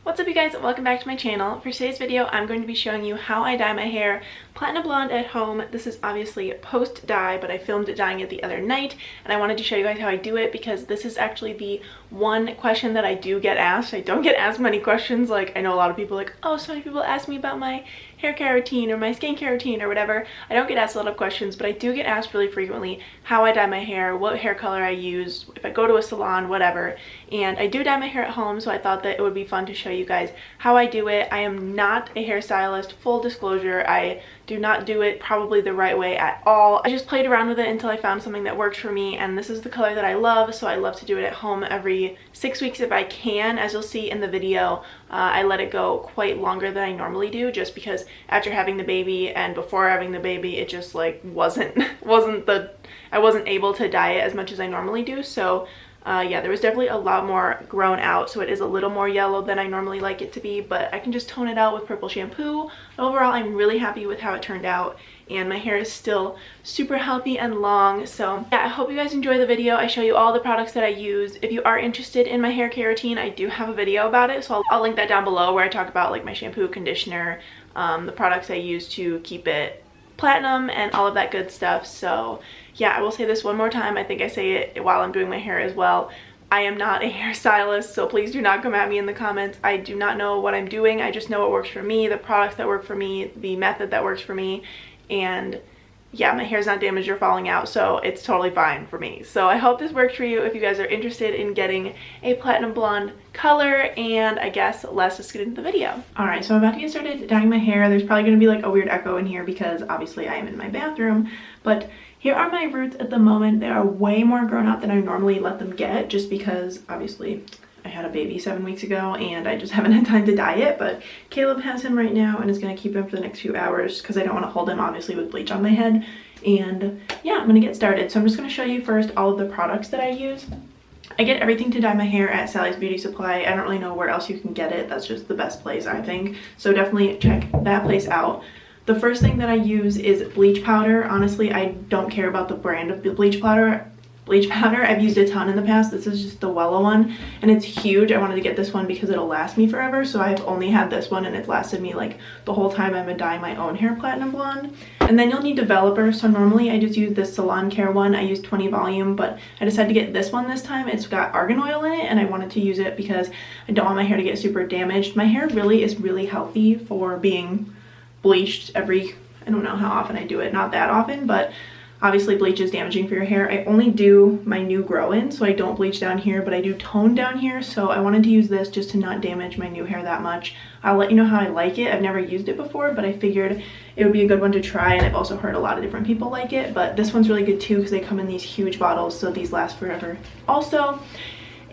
What's up you guys, welcome back to my channel. For today's video, I'm going to be showing you how I dye my hair platinum blonde at home. This is obviously post dye, but I filmed it dyeing it the other night, and I wanted to show you guys how I do it because this is actually the one question that I do get asked. I don't get asked many questions. Like, I know a lot of people like, oh, so many people ask me about my hair care routine or my skincare routine or whatever. I don't get asked a lot of questions, but I do get asked really frequently how I dye my hair, what hair color I use, if I go to a salon, whatever. And I do dye my hair at home, so I thought that it would be fun to show you guys how I do it. I am not a hairstylist, full disclosure. I do not do it probably the right way at all. I just played around with it until I found something that works for me, and this is the color that I love, so I love to do it at home every 6 weeks if I can. As you'll see in the video, I let it go quite longer than I normally do, just because after having the baby and before having the baby, it just like I wasn't able to dye it as much as I normally do. So yeah, there was definitely a lot more grown out, so it is a little more yellow than I normally like it to be, but I can just tone it out with purple shampoo. Overall, I'm really happy with how it turned out, and my hair is still super healthy and long. So yeah, I hope you guys enjoy the video. I show you all the products that I use. If you are interested in my hair care routine, I do have a video about it, so I'll link that down below, where I talk about like my shampoo, conditioner, the products I use to keep it platinum and all of that good stuff. So yeah, I will say this one more time. I think I say it while I'm doing my hair as well. I am not a hairstylist, so please do not come at me in the comments. I do not know what I'm doing. I just know what works for me, the products that work for me, the method that works for me, and yeah, my hair's not damaged or falling out, so it's totally fine for me. So I hope this works for you if you guys are interested in getting a platinum blonde color, and I guess let's just get into the video. Alright, so I'm about to get started dyeing my hair. There's probably going to be like a weird echo in here because obviously I am in my bathroom, but here are my roots at the moment. They are way more grown out than I normally let them get, just because obviously I had a baby 7 weeks ago and I just haven't had time to dye it, but Caleb has him right now and is going to keep him for the next few hours because I don't want to hold him obviously with bleach on my head. And yeah, I'm going to get started. So I'm just going to show you first all of the products that I use. I get everything to dye my hair at Sally's Beauty Supply. I don't really know where else you can get it. That's just the best place, I think. So definitely check that place out. The first thing that I use is bleach powder. Honestly, I don't care about the brand of the bleach powder. I've used a ton in the past. This is just the Wella one, and it's huge. I wanted to get this one because it'll last me forever, so I've only had this one and it's lasted me like the whole time I've been dyeing my own hair platinum blonde. And then you'll need developer. So normally I just use this Salon Care one. I use 20 volume, but I decided to get this one this time. It's got argan oil in it, and I wanted to use it because I don't want my hair to get super damaged. My hair really is really healthy for being bleached every, I don't know how often I do it, not that often, but obviously bleach is damaging for your hair. I only do my new grow in, so I don't bleach down here, but I do tone down here, so I wanted to use this just to not damage my new hair that much. I'll let you know how I like it. I've never used it before, but I figured it would be a good one to try, and I've also heard a lot of different people like it, but this one's really good too because they come in these huge bottles, so these last forever. Also,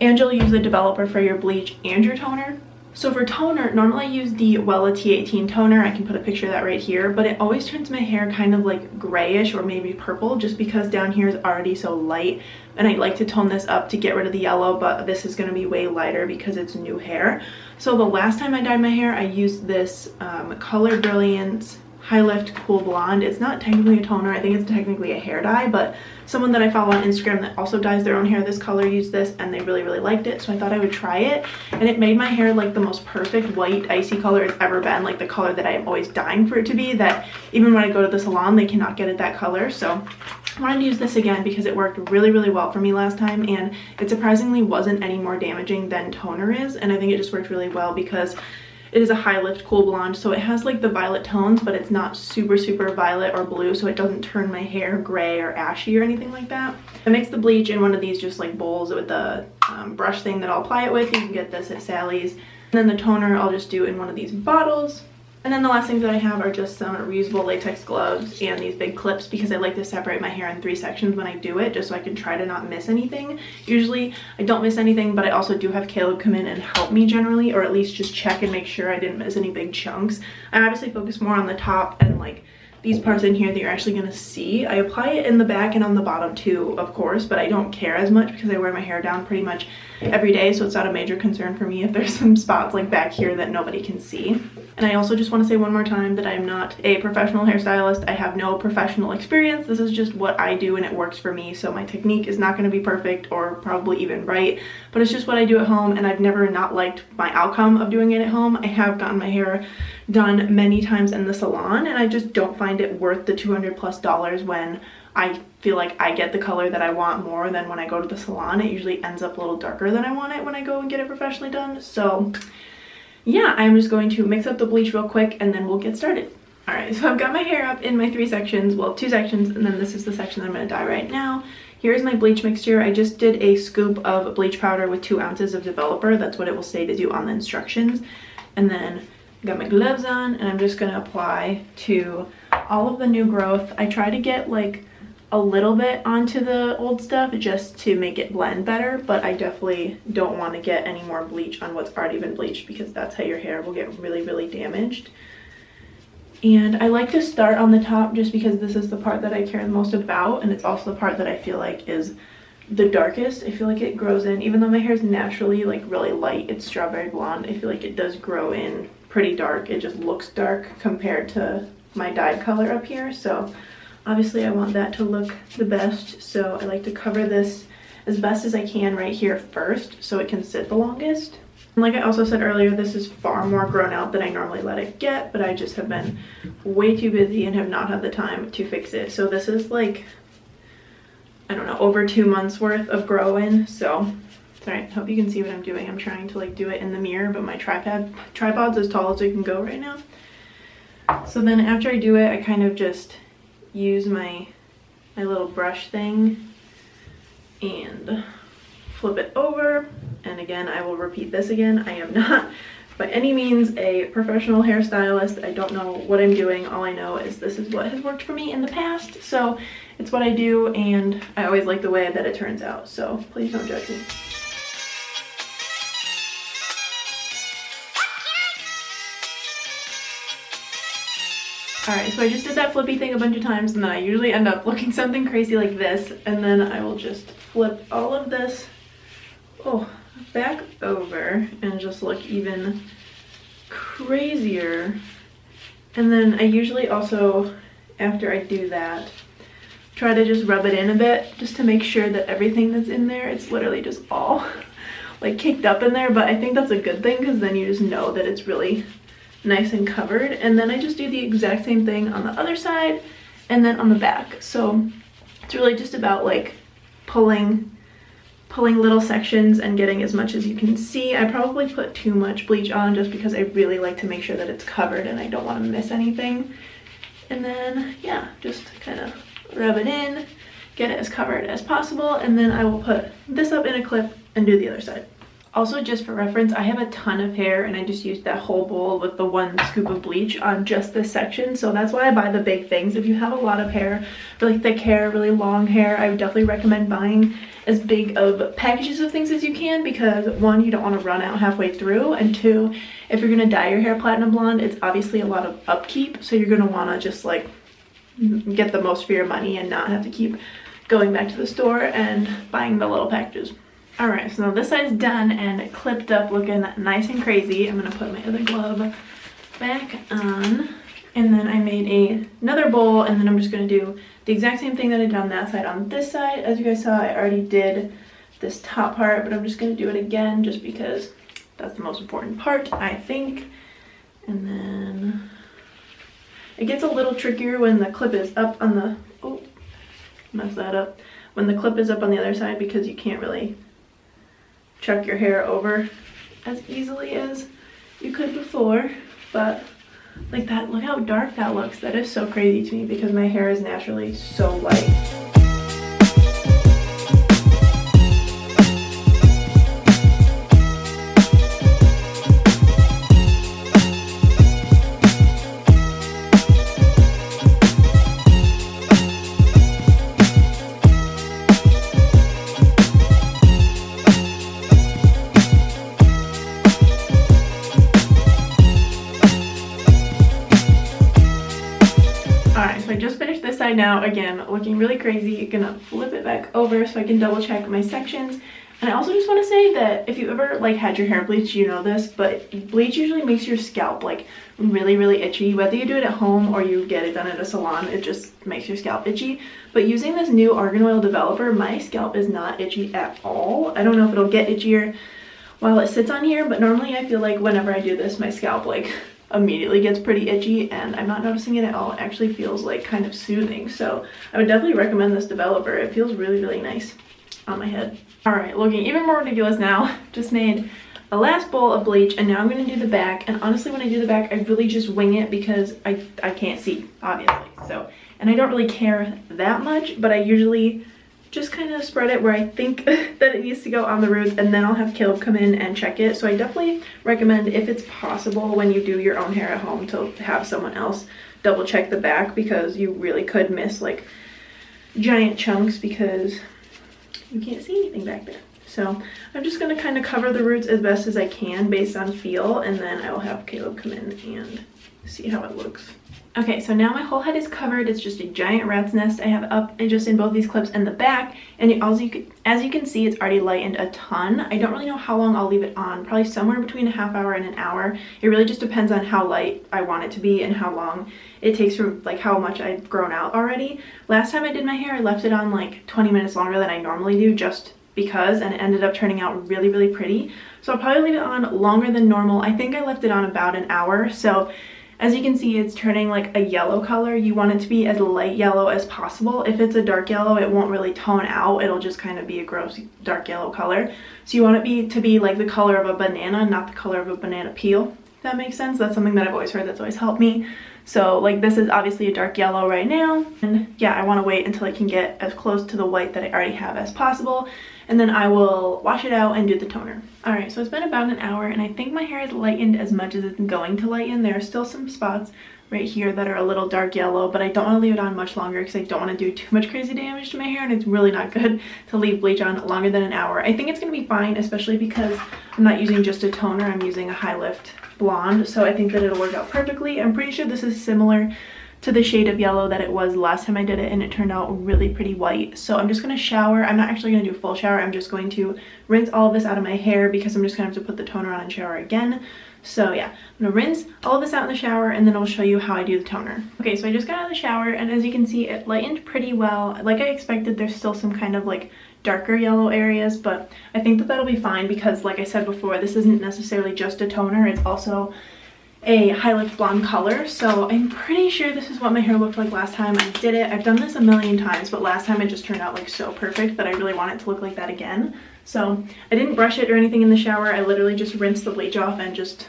and you'll use the developer for your bleach and your toner. So for toner, normally I use the Wella T18 toner. I can put a picture of that right here, but it always turns my hair kind of like grayish or maybe purple, just because down here is already so light, and I like to tone this up to get rid of the yellow, but this is going to be way lighter because it's new hair. So the last time I dyed my hair, I used this Color Brilliance High Lift Cool Blonde. It's not technically a toner, I think it's technically a hair dye, but someone that I follow on Instagram that also dyes their own hair this color used this, and they really liked it, so I thought I would try it. And it made my hair like the most perfect white icy color it's ever been, like the color that I am always dying for it to be, that even when I go to the salon they cannot get it that color. So I wanted to use this again because it worked really well for me last time, and it surprisingly wasn't any more damaging than toner is, and I think it just worked really well because it is a high lift cool blonde, so it has like the violet tones, but it's not super violet or blue, so it doesn't turn my hair gray or ashy or anything like that. I mix the bleach in one of these just like bowls with the brush thing that I'll apply it with. You can get this at Sally's. And then the toner I'll just do in one of these bottles. And then the last things that I have are just some reusable latex gloves and these big clips, because I like to separate my hair in 3 sections when I do it, just so I can try to not miss anything. Usually I don't miss anything, but I also do have Caleb come in and help me generally, or at least just check and make sure I didn't miss any big chunks. I obviously focus more on the top and like these parts in here that you're actually going to see. I apply it in the back and on the bottom too, of course, but I don't care as much because I wear my hair down pretty much every day, so it's not a major concern for me if there's some spots like back here that nobody can see. And I also just want to say one more time that I'm not a professional hairstylist. I have no professional experience. This is just what I do and it works for me. So my technique is not going to be perfect or probably even right, but it's just what I do at home, and I've never not liked my outcome of doing it at home. I have gotten my hair done many times in the salon, and I just don't find it worth the $200+ when I feel like I get the color that I want more than when I go to the salon. It usually ends up a little darker than I want it when I go and get it professionally done. So yeah, I'm just going to mix up the bleach real quick and then we'll get started. All right, so I've got my hair up in my 3 sections, well, 2 sections, and then this is the section that I'm gonna dye right now. Here's my bleach mixture. I just did a scoop of bleach powder with 2 ounces of developer. That's what it will say to do on the instructions. And then got my gloves on, and I'm just gonna apply to all of the new growth. I try to get like a little bit onto the old stuff just to make it blend better, but I definitely don't want to get any more bleach on what's already been bleached, because that's how your hair will get really, really damaged. And I like to start on the top just because this is the part that I care the most about, and it's also the part that I feel like is the darkest. I feel like it grows in, even though my hair is naturally like really light, it's strawberry blonde, I feel like it does grow in pretty dark. It just looks dark compared to my dyed color up here. So obviously I want that to look the best, so I like to cover this as best as I can right here first so it can sit the longest. And like I also said earlier, this is far more grown out than I normally let it get, but I just have been way too busy and have not had the time to fix it. So this is like, I don't know, over 2 months worth of grow in. So sorry, hope you can see what I'm doing. I'm trying to like do it in the mirror, but my tripod's as tall as it can go right now. So then after I do it, I kind of just use my little brush thing and flip it over, and again I will repeat this again. I am not by any means a professional hairstylist. I don't know what I'm doing. All I know is this is what has worked for me in the past, so it's what I do, and I always like the way that it turns out, so please don't judge me. Alright, so I just did that flippy thing a bunch of times, and then I usually end up looking something crazy like this, and then I will just flip all of this back over and just look even crazier. And then I usually also, after I do that, try to just rub it in a bit just to make sure that everything that's in there, it's literally just all like kicked up in there, but I think that's a good thing because then you just know that it's really nice and covered. And then I just do the exact same thing on the other side and then on the back. So it's really just about like pulling little sections and getting as much as you can see. I probably put too much bleach on just because I really like to make sure that it's covered and I don't want to miss anything. And then yeah, just kind of rub it in, get it as covered as possible, and then I will put this up in a clip and do the other side. Also, just for reference, I have a ton of hair and I just used that whole bowl with the 1 scoop of bleach on just this section. So that's why I buy the big things. If you have a lot of hair, really thick hair, really long hair, I would definitely recommend buying as big of packages of things as you can, because 1, you don't want to run out halfway through, and 2, if you're going to dye your hair platinum blonde, it's obviously a lot of upkeep. So you're going to want to just like get the most for your money and not have to keep going back to the store and buying the little packages. Alright, so this side is done and clipped up, looking nice and crazy. I'm going to put my other glove back on, and then I made another bowl, and then I'm just going to do the exact same thing that I did on that side on this side. As you guys saw, I already did this top part, but I'm just going to do it again just because that's the most important part, I think. And then it gets a little trickier when the clip is up on the, oh, mess that up, when the clip is up on the other side, because you can't really chuck your hair over as easily as you could before. But like that, look how dark that looks. That is so crazy to me because my hair is naturally so light. I just finished this side now, again looking really crazy. Gonna flip it back over so I can double check my sections. And I also just want to say that if you ever like had your hair bleached, you know this, but bleach usually makes your scalp like really, really itchy. Whether you do it at home or you get it done at a salon, it just makes your scalp itchy. But using this new argan oil developer, my scalp is not itchy at all. I don't know if it'll get itchier while it sits on here, but normally I feel like whenever I do this, my scalp like immediately gets pretty itchy, and I'm not noticing it at all. It actually feels like kind of soothing. So I would definitely recommend this developer. It feels really, really nice on my head. All right, looking even more ridiculous now. Just made a last bowl of bleach, and now I'm gonna do the back. And honestly, when I do the back, I really just wing it because I can't see, obviously. So, and I don't really care that much, but I usually just kind of spread it where I think that it needs to go on the roots, and then I'll have Caleb come in and check it. So I definitely recommend, if it's possible when you do your own hair at home, to have someone else double check the back, because you really could miss like giant chunks because you can't see anything back there. So I'm just gonna kind of cover the roots as best as I can based on feel, and then I will have Caleb come in and see how it looks. Okay, so now my whole head is covered. It's just a giant rat's nest I have up just in both these clips and the back. And as you can see, it's already lightened a ton. I don't really know how long I'll leave it on, probably somewhere between a half hour and an hour. It really just depends on how light I want it to be and how long it takes for like how much I've grown out already. Last time I did my hair, I left it on like 20 minutes longer than I normally do, just because, and it ended up turning out really, really pretty. So I'll probably leave it on longer than normal. I think I left it on about an hour. So as you can see, it's turning like a yellow color. You want it to be as light yellow as possible. If it's a dark yellow, it won't really tone out. It'll just kind of be a gross dark yellow color. So you want it to be like the color of a banana, not the color of a banana peel, if that makes sense. That's something that I've always heard that's always helped me. So like this is obviously a dark yellow right now. And yeah, I want to wait until I can get as close to the white that I already have as possible. And then I will wash it out and do the toner. All right, so it's been about an hour, and I think my hair has lightened as much as it's going to lighten. There are still some spots right here that are a little dark yellow, but I don't want to leave it on much longer because I don't want to do too much crazy damage to my hair, and it's really not good to leave bleach on longer than an hour. I think it's going to be fine, especially because I'm not using just a toner. I'm using a high lift blonde, so I think that it'll work out perfectly. I'm pretty sure this is similar to the shade of yellow that it was last time I did it, and it turned out really pretty white. So I'm just going to shower. I'm not actually going to do a full shower. I'm just going to rinse all of this out of my hair because I'm just going to have to put the toner on and shower again. So yeah, I'm going to rinse all of this out in the shower, and then I'll show you how I do the toner. Okay, so I just got out of the shower, and as you can see, it lightened pretty well. Like I expected, there's still some kind of like darker yellow areas, but I think that that'll be fine because, like I said before, this isn't necessarily just a toner. It's also a high lift blonde color. So I'm pretty sure this is what my hair looked like last time I did it. I've done this a million times, but last time it just turned out like so perfect that I really want it to look like that again. So I didn't brush it or anything in the shower. I literally just rinsed the bleach off and just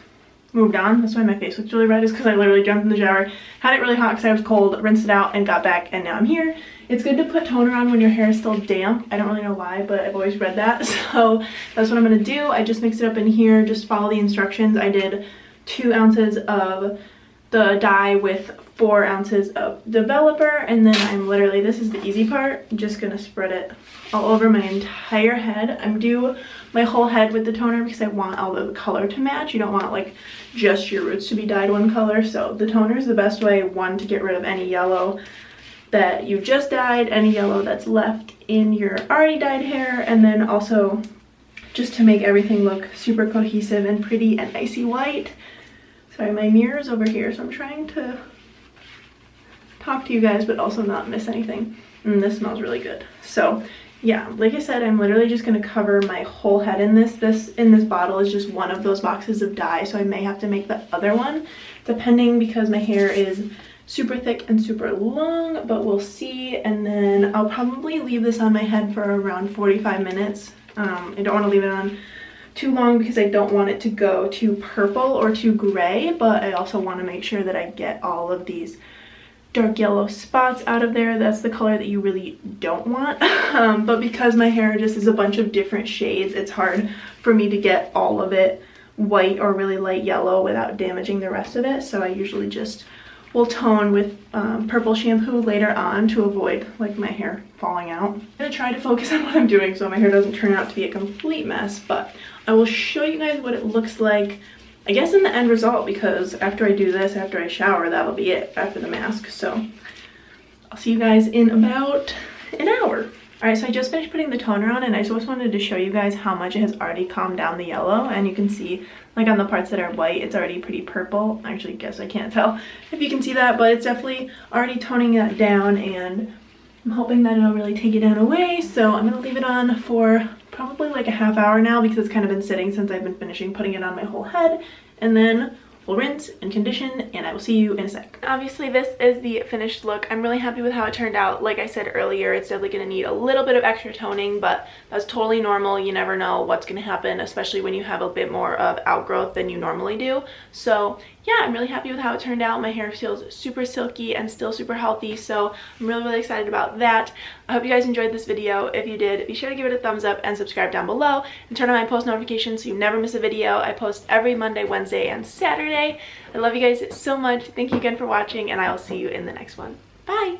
moved on. That's why my face looks really red, is because I literally jumped in the shower, had it really hot because I was cold, rinsed it out, and got back, and now I'm here. It's good to put toner on when your hair is still damp. I don't really know why, but I've always read that. So that's what I'm going to do. I just mixed it up in here. Just follow the instructions. I did 2 ounces of the dye with 4 ounces of developer, and then I'm literally, this is the easy part, I'm just gonna spread it all over my entire head. I'm do my whole head with the toner because I want all the color to match. You don't want like just your roots to be dyed one color. So the toner is the best way, one, to get rid of any yellow that you just dyed, any yellow that's left in your already dyed hair, and then also just to make everything look super cohesive and pretty and icy white. Sorry, my mirror is over here, so I'm trying to talk to you guys but also not miss anything. This smells really good. So yeah, like I said, I'm literally just going to cover my whole head in this. This bottle is just one of those boxes of dye, so I may have to make the other one depending, because my hair is super thick and super long, but we'll see. And then I'll probably leave this on my head for around 45 minutes. I don't want to leave it on too long because I don't want it to go too purple or too gray, but I also want to make sure that I get all of these dark yellow spots out of there. That's the color that you really don't want. But because my hair just is a bunch of different shades, it's hard for me to get all of it white or really light yellow without damaging the rest of it. So I usually just will tone with purple shampoo later on to avoid like my hair falling out. I'm gonna try to focus on what I'm doing so my hair doesn't turn out to be a complete mess, but I will show you guys what it looks like, I guess, in the end result, because after I do this, after I shower, that'll be it after the mask. So I'll see you guys in about an hour. Alright, so I just finished putting the toner on and I just wanted to show you guys how much it has already calmed down the yellow. And you can see, like on the parts that are white, it's already pretty purple. I actually guess I can't tell if you can see that, but it's definitely already toning that down, and I'm hoping that it'll really take it down away. So I'm going to leave it on for probably like a half hour now because it's kind of been sitting since I've been finishing putting it on my whole head. And then we'll rinse and condition, and I will see you in a sec. Obviously, this is the finished look. I'm really happy with how it turned out. Like I said earlier, it's definitely going to need a little bit of extra toning, but that's totally normal. You never know what's going to happen, especially when you have a bit more of outgrowth than you normally do. So yeah, I'm really happy with how it turned out. My hair feels super silky and still super healthy, so I'm really excited about that. I hope you guys enjoyed this video. If you did, be sure to give it a thumbs up and subscribe down below, and turn on my post notifications so you never miss a video. I post every Monday, Wednesday, and Saturday. I love you guys so much. Thank you again for watching, and I will see you in the next one. Bye!